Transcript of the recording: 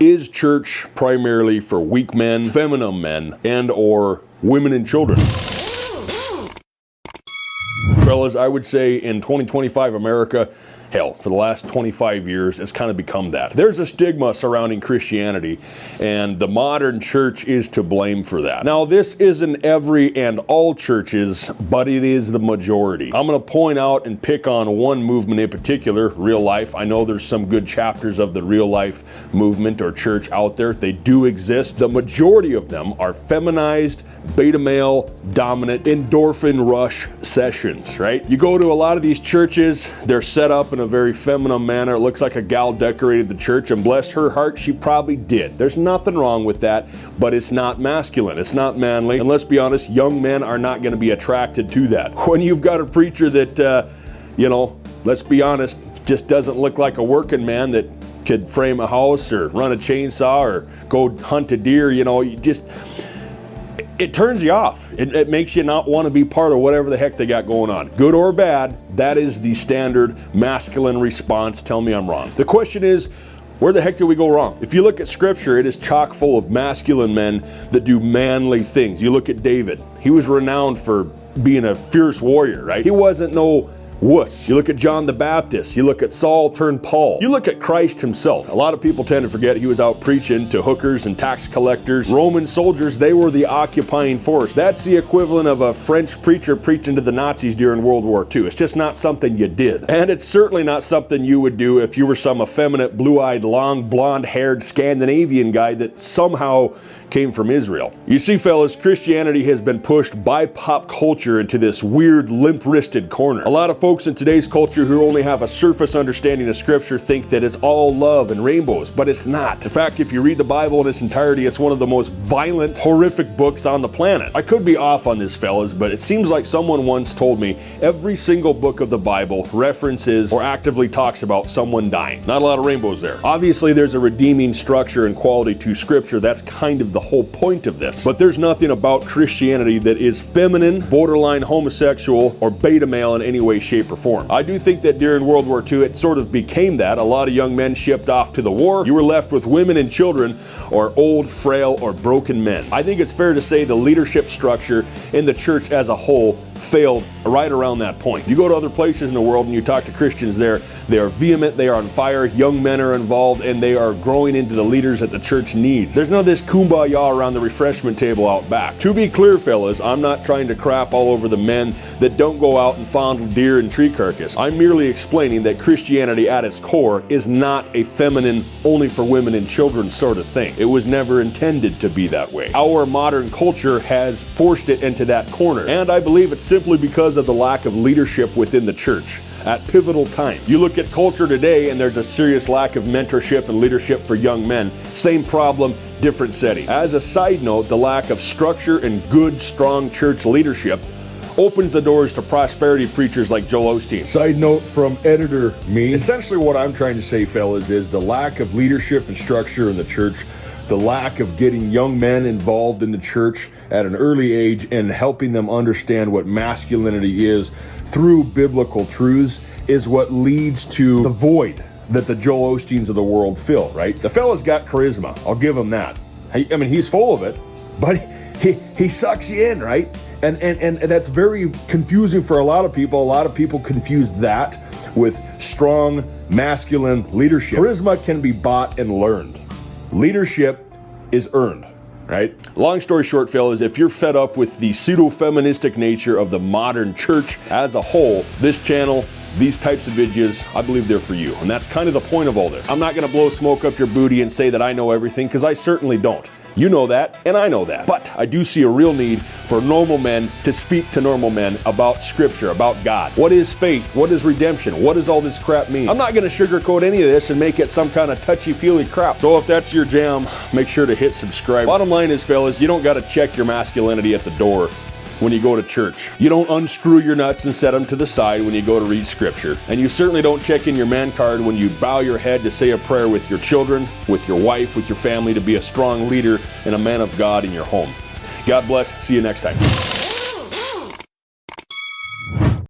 Is church primarily for weak men, feminine men, and or women and children? Fellas, I would say in 2025 America, hell, for the last 25 years, it's kind of become that. There's a stigma surrounding Christianity, and the modern church is to blame for that. Now, this isn't every and all churches, but it is the majority. I'm going to point out and pick on one movement in particular, Real Life. I know there's some good chapters of the Real Life movement or church out there. They do exist. The majority of them are feminized, beta male, dominant, endorphin rush sessions, right? You go to a lot of these churches, they're set up in a very feminine manner. It looks like a gal decorated the church, and bless her heart, she probably did. There's nothing wrong with that, but it's not masculine. It's not manly. And let's be honest, young men are not going to be attracted to that. When you've got a preacher that, let's be honest, just doesn't look like a working man that could frame a house or run a chainsaw or go hunt a deer, it turns you off. It makes you not want to be part of whatever the heck they got going on. Good or bad, that is the standard masculine response. Tell me I'm wrong. The question is, where the heck did we go wrong? If you look at scripture, it is chock full of masculine men that do manly things. You look at David. He was renowned for being a fierce warrior, right? He wasn't no wuss. You look at John the Baptist. You look at Saul turned Paul. You look at Christ himself. A lot of people tend to forget he was out preaching to hookers and tax collectors. Roman soldiers, they were the occupying force. That's the equivalent of a French preacher preaching to the Nazis during World War II. It's just not something you did. And it's certainly not something you would do if you were some effeminate, blue-eyed, long, blonde-haired Scandinavian guy that somehow came from Israel. You see, fellas, Christianity has been pushed by pop culture into this weird, limp-wristed corner. A lot of folks in today's culture who only have a surface understanding of Scripture think that it's all love and rainbows, but it's not. In fact, if you read the Bible in its entirety, it's one of the most violent, horrific books on the planet. I could be off on this, fellas, but it seems like someone once told me every single book of the Bible references or actively talks about someone dying. Not a lot of rainbows there. Obviously, there's a redeeming structure and quality to Scripture. That's kind of the whole point of this. But there's nothing about Christianity that is feminine, borderline homosexual, or beta male in any way, shape, or form. I do think that during World War II, it sort of became that. A lot of young men shipped off to the war. You were left with women and children, or old, frail, or broken men. I think it's fair to say the leadership structure in the church as a whole failed right around that point. You go to other places in the world and you talk to Christians there, they are vehement, they are on fire, young men are involved, and they are growing into the leaders that the church needs. There's none of this kumbaya around the refreshment table out back. To be clear, fellas, I'm not trying to crap all over the men that don't go out and fondle deer and tree carcass. I'm merely explaining that Christianity at its core is not a feminine, only for women and children sort of thing. It was never intended to be that way. Our modern culture has forced it into that corner, and I believe it's simply because of the lack of leadership within the church at pivotal times. You look at culture today and there's a serious lack of mentorship and leadership for young men. Same problem, different setting. As a side note, the lack of structure and good, strong church leadership opens the doors to prosperity preachers like Joel Osteen. Side note from editor me. Essentially what I'm trying to say, fellas, is the lack of leadership and structure in the church, the lack of getting young men involved in the church at an early age and helping them understand what masculinity is through biblical truths is what leads to the void that the Joel Osteens of the world fill, right? The fella's got charisma. I'll give him that. I mean, he's full of it, but he sucks you in, right? And that's very confusing for a lot of people. A lot of people confuse that with strong masculine leadership. Charisma can be bought and learned. Leadership is earned, right? Long story short, fellas, if you're fed up with the pseudo-feministic nature of the modern church as a whole, this channel, these types of videos, I believe they're for you. And that's kind of the point of all this. I'm not going to blow smoke up your booty and say that I know everything, because I certainly don't. You know that, and I know that. But I do see a real need for normal men to speak to normal men about Scripture, about God. What is faith? What is redemption? What does all this crap mean? I'm not going to sugarcoat any of this and make it some kind of touchy-feely crap. So if that's your jam, make sure to hit subscribe. Bottom line is, fellas, you don't got to check your masculinity at the door when you go to church. You don't unscrew your nuts and set them to the side when you go to read Scripture. And you certainly don't check in your man card when you bow your head to say a prayer with your children, with your wife, with your family, to be a strong leader and a man of God in your home. God bless. See you next time.